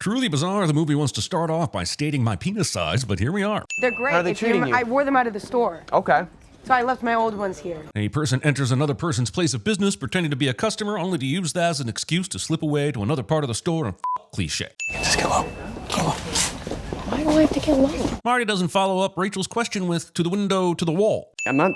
Truly bizarre, the movie wants to start off by stating my penis size, but here we are. They're great. How are they treating you? I wore them out of the store. Okay. So I left my old ones here. A person enters another person's place of business pretending to be a customer only to use that as an excuse to slip away to another part of the store and cliche. Just get low. Get low. Why do I have to get low? Marty doesn't follow up Rachel's question with to the window, to the wall. I'm not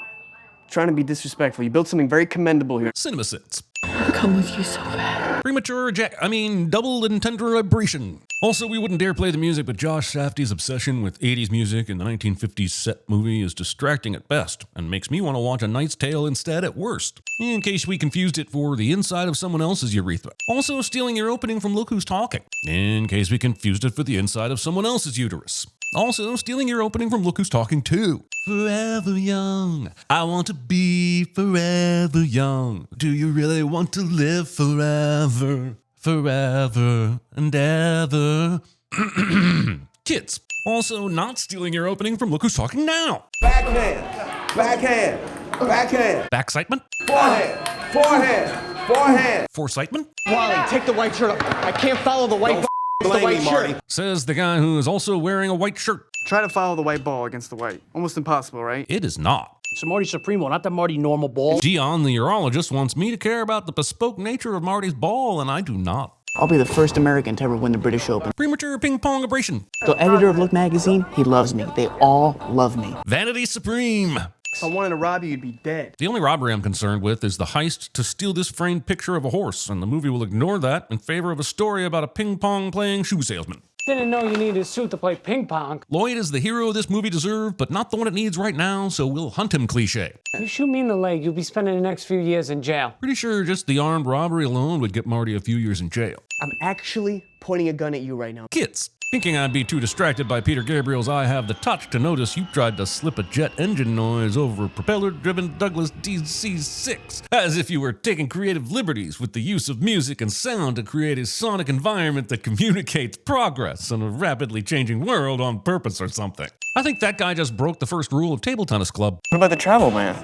trying to be disrespectful. You built something very commendable here. CinemaSins. I'll come with you so bad. Premature double and tender vibration. Also, we wouldn't dare play the music, but Josh Safdie's obsession with 80s music in the 1950s set movie is distracting at best and makes me want to watch A Knight's Tale instead at worst, in case we confused it for the inside of someone else's urethra. Also, stealing your opening from Look Who's Talking, in case we confused it for the inside of someone else's uterus. Also, stealing your opening from Look Who's Talking too. Forever young, I want to be forever young. Do you really want to live forever? Forever and ever. Kids. Also, not stealing your opening from Look Who's Talking Now. Backhand, backhand, backhand. Backsitement? Forehand, forehand, forehand. Foresightement? Wally, take the white shirt off. I can't follow the white ball. The white shirt. Says the guy who is also wearing a white shirt. Try to follow the white ball against the white. Almost impossible, right? It is not. It's a Marty Supremo, not the Marty normal ball. Dion, the urologist, wants me to care about the bespoke nature of Marty's ball, and I do not. I'll be the first American to ever win the British Open. Premature ping pong abrasion. The editor of Look magazine, he loves me. They all love me. Vanity supreme. If I wanted to rob you, you'd be dead. The only robbery I'm concerned with is the heist to steal this framed picture of a horse, and the movie will ignore that in favor of a story about a ping pong playing shoe salesman. Didn't know you needed a suit to play ping pong. Lloyd is the hero this movie deserved, but not the one it needs right now, so we'll hunt him cliche. You shoot me in the leg, you'll be spending the next few years in jail. Pretty sure just the armed robbery alone would get Marty a few years in jail. I'm actually pointing a gun at you right now. Kids. Thinking I'd be too distracted by Peter Gabriel's I Have the Touch to notice you tried to slip a jet engine noise over a propeller-driven Douglas DC-6, as if you were taking creative liberties with the use of music and sound to create a sonic environment that communicates progress in a rapidly changing world on purpose or something. I think that guy just broke the first rule of Table Tennis Club. What about the travel man?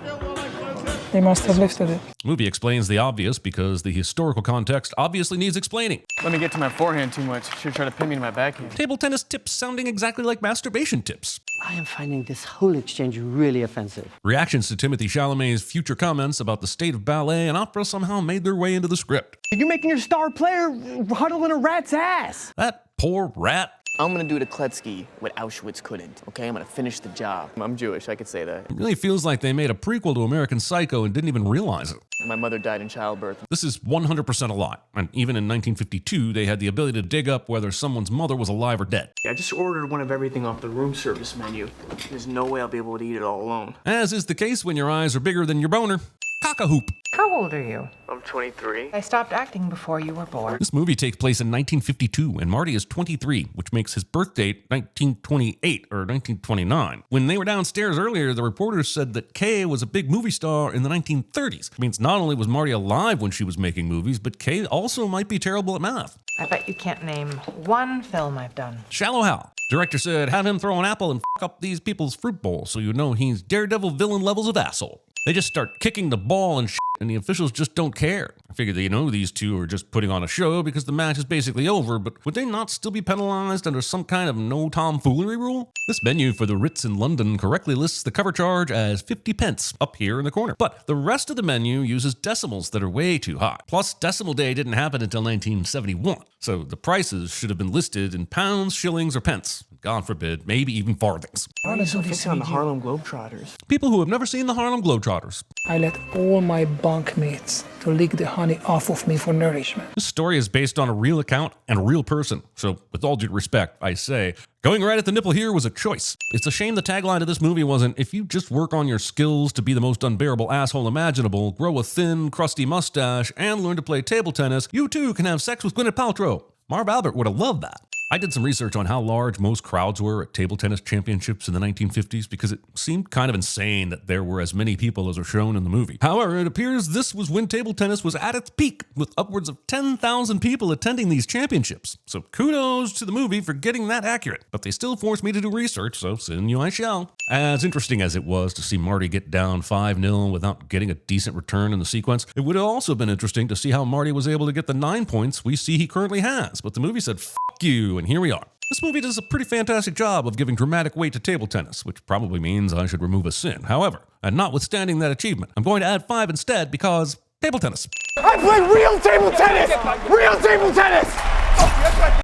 They must have lifted it. Movie explains the obvious because the historical context obviously needs explaining. Let me get to my forehand too much. Should try to pin me to my backhand. Table tennis tips sounding exactly like masturbation tips. I am finding this whole exchange really offensive. Reactions to Timothy Chalamet's future comments about the state of ballet and opera somehow made their way into the script. You're making your star player huddle in a rat's ass. That poor rat. I'm gonna do to Kletsky what Auschwitz couldn't, okay? I'm gonna finish the job. I'm Jewish, I could say that. It really feels like they made a prequel to American Psycho and didn't even realize it. My mother died in childbirth. This is 100% a lie, and even in 1952, they had the ability to dig up whether someone's mother was alive or dead. I just ordered one of everything off the room service menu. There's no way I'll be able to eat it all alone. As is the case when your eyes are bigger than your boner. Cock-a-hoop. How old are you? I'm 23. I stopped acting before you were born. This movie takes place in 1952, and Marty is 23, which makes his birth date 1928 or 1929. When they were downstairs earlier, the reporters said that Kay was a big movie star in the 1930s. It means not only was Marty alive when she was making movies, but Kay also might be terrible at math. I bet you can't name one film I've done. Shallow Hal. Director said, have him throw an apple and f*** up these people's fruit bowl so you know he's daredevil villain levels of asshole. They just start kicking the ball and shit, and the officials just don't care. I figure they know these two are just putting on a show because the match is basically over, but would they not still be penalized under some kind of no tomfoolery rule? This menu for the Ritz in London correctly lists the cover charge as 50 pence up here in the corner. But the rest of the menu uses decimals that are way too high. Plus, Decimal Day didn't happen until 1971, so the prices should have been listed in pounds, shillings, or pence. God forbid, maybe even farthings. Why are you so fixed on the Harlem Globetrotters? People who have never seen the Harlem Globetrotters. I let all my bunkmates to lick the honey off of me for nourishment. This story is based on a real account and a real person. So, with all due respect, I say, going right at the nipple here was a choice. It's a shame the tagline of this movie wasn't, if you just work on your skills to be the most unbearable asshole imaginable, grow a thin, crusty mustache, and learn to play table tennis, you too can have sex with Gwyneth Paltrow. Marv Albert would have loved that. I did some research on how large most crowds were at table tennis championships in the 1950s because it seemed kind of insane that there were as many people as are shown in the movie. However, it appears this was when table tennis was at its peak, with upwards of 10,000 people attending these championships. So kudos to the movie for getting that accurate, but they still forced me to do research, so sin you I shall. As interesting as it was to see Marty get down 5-0 without getting a decent return in the sequence, it would have also been interesting to see how Marty was able to get the 9 points we see he currently has, but the movie said "F you," and here we are. This movie does a pretty fantastic job of giving dramatic weight to table tennis, which probably means I should remove a sin. However, and notwithstanding that achievement, I'm going to add 5 instead because table tennis. I play real table tennis! Real table tennis!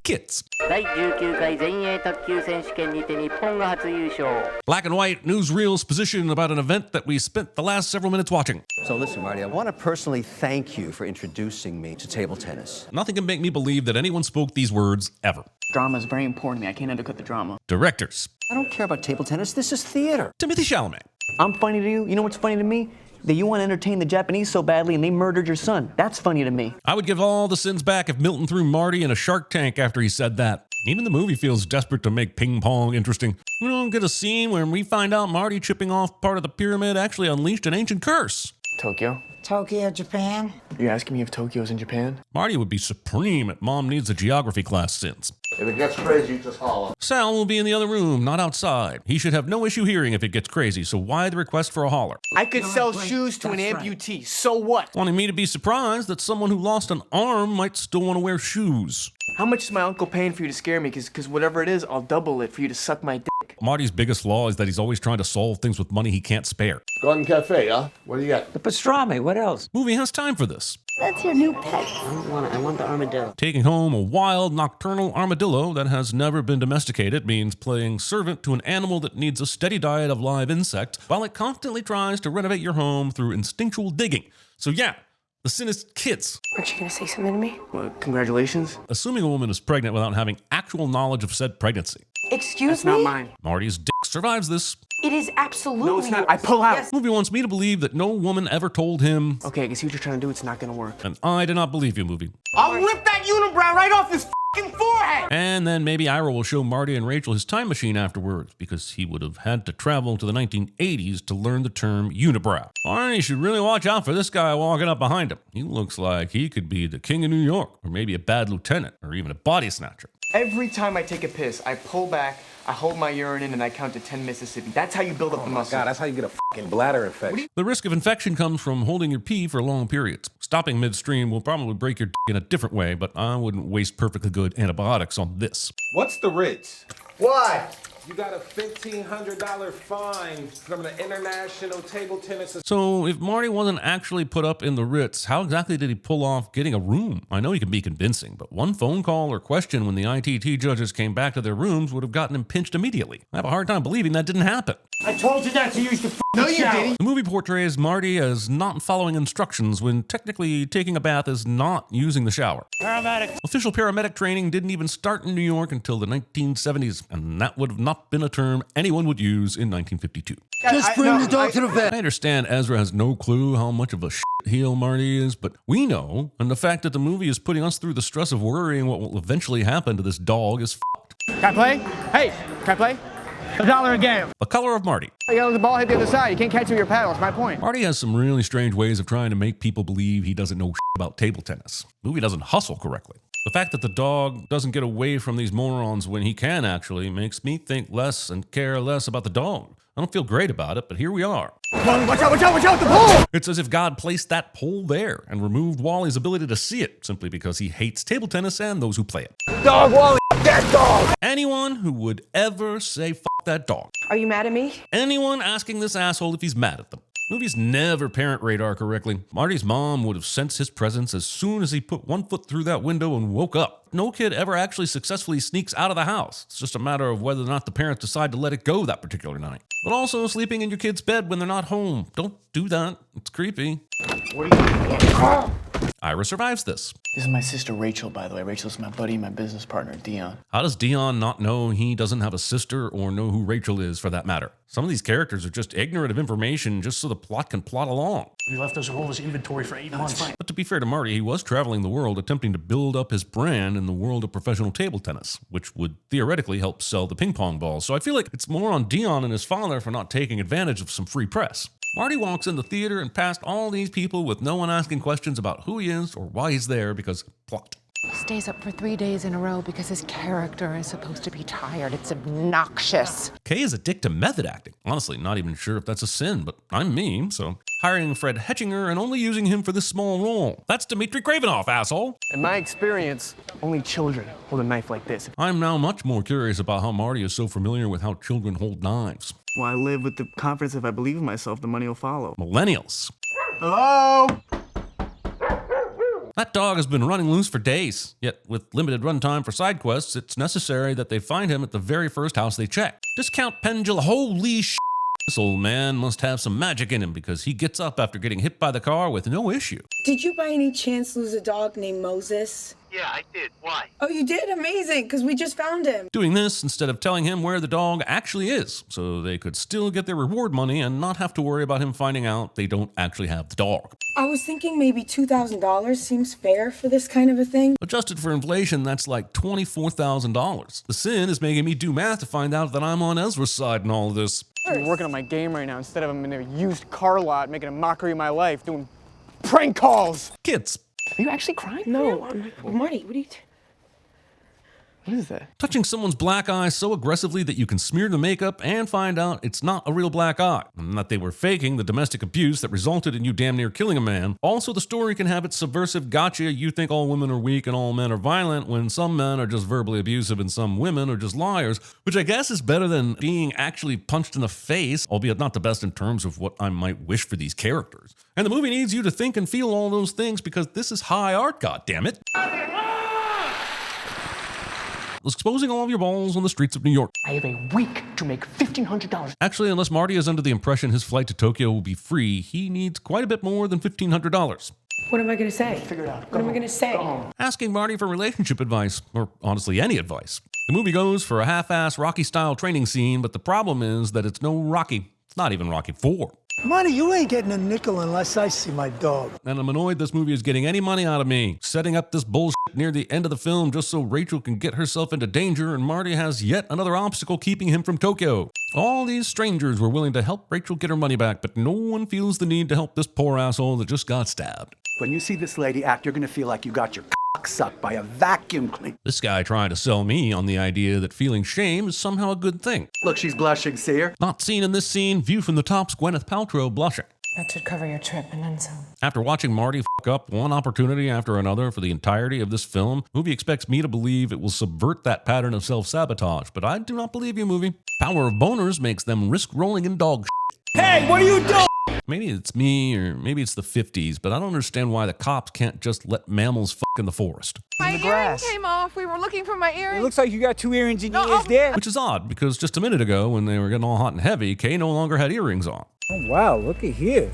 Kids. 第19回全英卓球選手権にて日本が初優勝 Black and white newsreel's position about an event that we spent the last several minutes watching. So listen, Marty, I want to personally thank you for introducing me to table tennis. Nothing can make me believe that anyone spoke these words ever. Drama is very important to me. I can't undercut the drama. Directors. I don't care about table tennis. This is theater. Timothy Chalamet. I'm funny to you. You know what's funny to me? That you want to entertain the Japanese so badly and they murdered your son. That's funny to me. I would give all the sins back if Milton threw Marty in a shark tank after he said that. Even the movie feels desperate to make ping pong interesting. We don't get a scene where we find out Marty chipping off part of the pyramid actually unleashed an ancient curse. Tokyo? Tokyo, Japan. Are you asking me if Tokyo's in Japan? Marty would be supreme at Mom Needs a Geography class sins. If it gets crazy, just holler. Sal will be in the other room, not outside. He should have no issue hearing if it gets crazy, so why the request for a holler? I could sell shoes to an amputee. So what? Wanting me to be surprised that someone who lost an arm might still want to wear shoes. How much is my uncle paying for you to scare me? Because whatever it is, I'll double it for you to suck my dick. Marty's biggest flaw is that he's always trying to solve things with money he can't spare. Garden Cafe, huh? What do you got? The pastrami, what else? Movie has time for this. That's your new pet. I want the armadillo. Taking home a wild, nocturnal armadillo that has never been domesticated means playing servant to an animal that needs a steady diet of live insects while it constantly tries to renovate your home through instinctual digging. So yeah, the sin is kids. Aren't you gonna say something to me? Well, congratulations. Assuming a woman is pregnant without having actual knowledge of said pregnancy. Excuse That's me? not mine. Marty's dick survives this. It is absolutely. No, it's not. I pull out. Yes. Movie wants me to believe that no woman ever told him, Okay, I can see what you're trying to do. It's not gonna work. and I do not believe you, movie. I'll rip that unibrow right off his f***ing forehead! And then maybe Ira will show Marty and Rachel his time machine afterwards, because he would have had to travel to the 1980s to learn the term unibrow. Arnie should really watch out for this guy walking up behind him. He looks like he could be the king of New York, or maybe a bad lieutenant, or even a body snatcher. Every time I take a piss, I pull back, I hold my urine in, and I count to 10 Mississippi. That's how you build up the muscle. God, that's how you get a fucking bladder infection. The risk of infection comes from holding your pee for long periods. Stopping midstream will probably break your in a different way, but I wouldn't waste perfectly good antibiotics on this. What's the Ritz? Why? You got a $1,500 fine from the International Table Tennis. So if Marty wasn't actually put up in the Ritz, how exactly did he pull off getting a room? I know he can be convincing, but one phone call or question when the ITT judges came back to their rooms would have gotten him pinched immediately. I have a hard time believing that didn't happen. I told you not to use the No, you didn't. The movie portrays Marty as not following instructions when technically taking a bath is not using the shower. paramedic. Official paramedic training didn't even start in New York until the 1970s, and that would have not been a term anyone would use in 1952. Just bring the dog to the vet. I understand Ezra has no clue how much of a heel Marty is, but we know, and the fact that the movie is putting us through the stress of worrying what will eventually happen to this dog is f***ed. Can I play? Hey, can I play? $1 a game. The Color of Marty. You gotta let the ball hit the other side. You can't catch it with your paddle. It's my point. Marty has some really strange ways of trying to make people believe he doesn't know about table tennis. The movie doesn't hustle correctly. The fact that the dog doesn't get away from these morons when he can actually makes me think less and care less about the dog. I don't feel great about it, but here we are. Watch out, the pole! It's as if God placed that pole there and removed Wally's ability to see it simply because he hates table tennis and those who play it. Dog, Wally, that dog! Anyone who would ever say "F that dog." Are you mad at me? Anyone asking this asshole if he's mad at them. Movies never parent radar correctly. Marty's mom would have sensed his presence as soon as he put one foot through that window and woke up. No kid ever actually successfully sneaks out of the house. It's just a matter of whether or not the parents decide to let it go that particular night. But also sleeping in your kid's bed when they're not home. Don't do that. It's creepy. Ira survives this. This is my sister Rachel, by the way. Rachel's my buddy, my business partner, Dion. How does Dion not know he doesn't have a sister or know who Rachel is for that matter? Some of these characters are just ignorant of information just so the plot can plot along. We left us with all this inventory for 8 months. But to be fair to Marty, he was traveling the world attempting to build up his brand in the world of professional table tennis, which would theoretically help sell the ping pong balls. So I feel like it's more on Dion and his father for not taking advantage of some free press. Marty walks in the theater and past all these people with no one asking questions about who he is or why he's there because plot. He stays up for 3 days in a row because his character is supposed to be tired. It's obnoxious. Kay is a dick to method acting. Honestly, not even sure if that's a sin, but I'm me, so hiring Fred Hetchinger and only using him for this small role. That's Dmitry Kravinoff, asshole. In my experience, only children hold a knife like this. I'm now much more curious about how Marty is so familiar with how children hold knives. Well, I live with the confidence if I believe in myself, the money will follow. Millennials. Hello? That dog has been running loose for days, yet with limited runtime for side quests, it's necessary that they find him at the very first house they check. Discount Pendula, holy sh**. This old man must have some magic in him because he gets up after getting hit by the car with no issue. Did you by any chance lose a dog named Moses? Yeah, I did. Why? Oh, you did? Amazing, because we just found him. Doing this instead of telling him where the dog actually is, so they could still get their reward money and not have to worry about him finding out they don't actually have the dog. I was thinking maybe $2,000 seems fair for this kind of a thing. Adjusted for inflation, that's like $24,000. The sin is making me do math to find out that I'm on Ezra's side in all of this. I'm working on my game right now instead of I'm in a used car lot making a mockery of my life, doing prank calls. Kids. Are you actually crying? No, Marty, what are you... What is that? Touching someone's black eye so aggressively that you can smear the makeup and find out it's not a real black eye, and that they were faking the domestic abuse that resulted in you damn near killing a man. Also, the story can have its subversive gotcha, you think all women are weak and all men are violent, when some men are just verbally abusive and some women are just liars, which I guess is better than being actually punched in the face, albeit not the best in terms of what I might wish for these characters. And the movie needs you to think and feel all those things because this is high art, goddammit. Exposing all of your balls on the streets of New York. I have a week to make $1,500. Actually, unless Marty is under the impression his flight to Tokyo will be free, he needs quite a bit more than $1,500. What am I going to say? Figure it out. What am I going to say? Asking Marty for relationship advice, or honestly any advice. The movie goes for a half-ass Rocky-style training scene, but the problem is that it's no Rocky. It's not even Rocky 4. Marty, you ain't getting a nickel unless I see my dog. And I'm annoyed this movie is getting any money out of me, setting up this bullshit near the end of the film just so Rachel can get herself into danger and Marty has yet another obstacle keeping him from Tokyo. All these strangers were willing to help Rachel get her money back, but no one feels the need to help this poor asshole that just got stabbed. When you see this lady act, you're gonna feel like you got your cock sucked by a vacuum cleaner. This guy trying to sell me on the idea that feeling shame is somehow a good thing. Look, she's blushing, see her? Not seen in this scene, view from the top's Gwyneth Paltrow blushing. That should cover your trip and then some. After watching Marty fuck up one opportunity after another for the entirety of this film, movie expects me to believe it will subvert that pattern of self-sabotage, but I do not believe you, movie. Power of boners makes them risk rolling in dog shit. Hey, what are you doing? Maybe it's me, or maybe it's the 50s, but I don't understand why the cops can't just let mammals fuck in the forest. My earring came off. We were looking for my earring. It looks like you got 2 earrings in your ears there. Which is odd, because just a minute ago, when they were getting all hot and heavy, Kay no longer had earrings on. Oh, wow, look at here.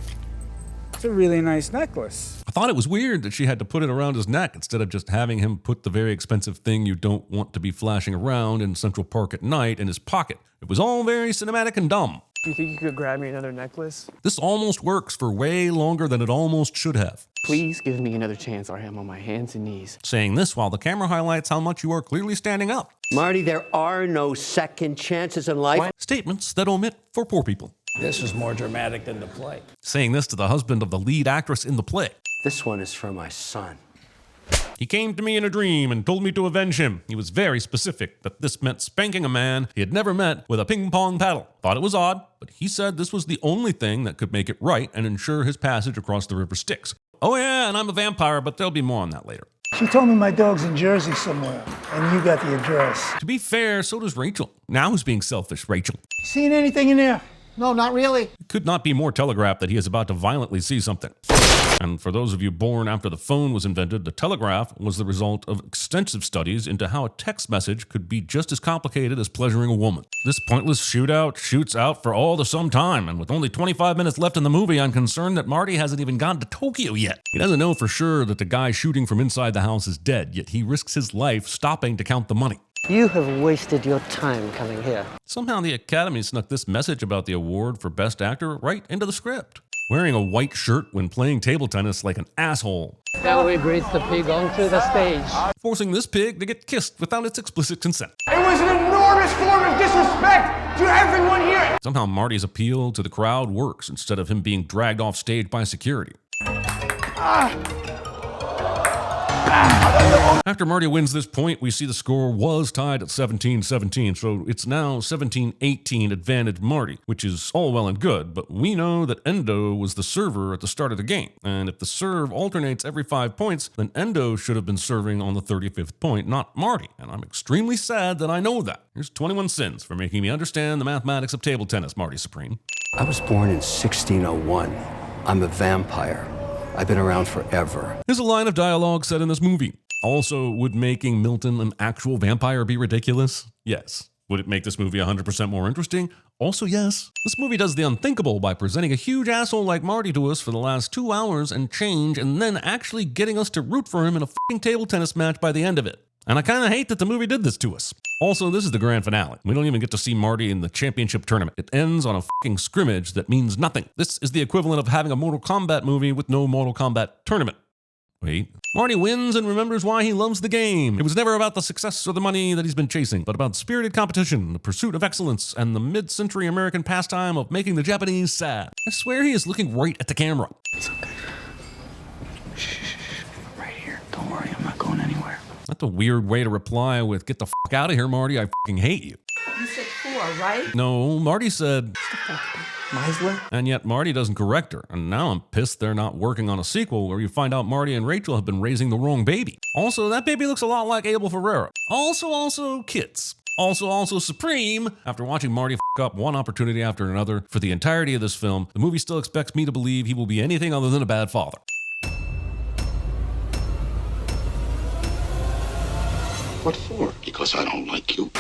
It's a really nice necklace. I thought it was weird that she had to put it around his neck instead of just having him put the very expensive thing you don't want to be flashing around in Central Park at night in his pocket. It was all very cinematic and dumb. Do you think you could grab me another necklace? This almost works for way longer than it almost should have. Please give me another chance or I am on my hands and knees. Saying this while the camera highlights how much you are clearly standing up. Marty, there are no second chances in life. Statements that omit for poor people. This is more dramatic than the play. Saying this to the husband of the lead actress in the play. This one is for my son. He came to me in a dream and told me to avenge him. He was very specific that this meant spanking a man he had never met with a ping pong paddle. Thought it was odd, but he said this was the only thing that could make it right and ensure his passage across the river Styx. Oh yeah, and I'm a vampire, but there'll be more on that later. She told me my dog's in Jersey somewhere, and you got the address. To be fair, so does Rachel. Now who's being selfish, Rachel? Seen anything in there? No, not really. It could not be more telegraphed that he is about to violently see something. And for those of you born after the phone was invented, the telegraph was the result of extensive studies into how a text message could be just as complicated as pleasuring a woman. This pointless shootout shoots out for all the some time, and with only 25 minutes left in the movie, I'm concerned that Marty hasn't even gotten to Tokyo yet. He doesn't know for sure that the guy shooting from inside the house is dead, yet he risks his life stopping to count the money. You have wasted your time coming here. Somehow the Academy snuck this message about the award for Best Actor right into the script. Wearing a white shirt when playing table tennis like an asshole. Now we breathe the pig onto the stage. Forcing this pig to get kissed without its explicit consent. It was an enormous form of disrespect to everyone here. Somehow Marty's appeal to the crowd works instead of him being dragged off stage by security. After Marty wins this point, we see the score was tied at 17-17, so it's now 17-18 advantage Marty, which is all well and good, but we know that Endo was the server at the start of the game, and if the serve alternates every 5 points, then Endo should have been serving on the 35th point, not Marty, and I'm extremely sad that I know that. Here's 21 sins for making me understand the mathematics of table tennis, Marty Supreme. I was born in 1601. I'm a vampire. I've been around forever. Here's a line of dialogue said in this movie. Also, would making Milton an actual vampire be ridiculous? Yes. Would it make this movie 100% more interesting? Also yes. This movie does the unthinkable by presenting a huge asshole like Marty to us for the last 2 hours and change, and then actually getting us to root for him in a f***ing table tennis match by the end of it. And I kinda hate that the movie did this to us. Also, this is the grand finale. We don't even get to see Marty in the championship tournament. It ends on a f***ing scrimmage that means nothing. This is the equivalent of having a Mortal Kombat movie with no Mortal Kombat tournament. Wait. Marty wins and remembers why he loves the game. It was never about the success or the money that he's been chasing, but about spirited competition, the pursuit of excellence, and the mid-century American pastime of making the Japanese sad. I swear he is looking right at the camera. It's okay. Shh. Right here. Don't worry, I'm not going anywhere. That's a weird way to reply with, get the f*** out of here, Marty, I f***ing hate you. You said 4, right? No, Marty said... Meisler? And yet Marty doesn't correct her, and now I'm pissed they're not working on a sequel where you find out Marty and Rachel have been raising the wrong baby. Also, that baby looks a lot like Abel Ferreira. Also, kids. Also, Supreme. After watching Marty f*** up one opportunity after another for the entirety of this film, the movie still expects me to believe he will be anything other than a bad father. What for? Because I don't like you.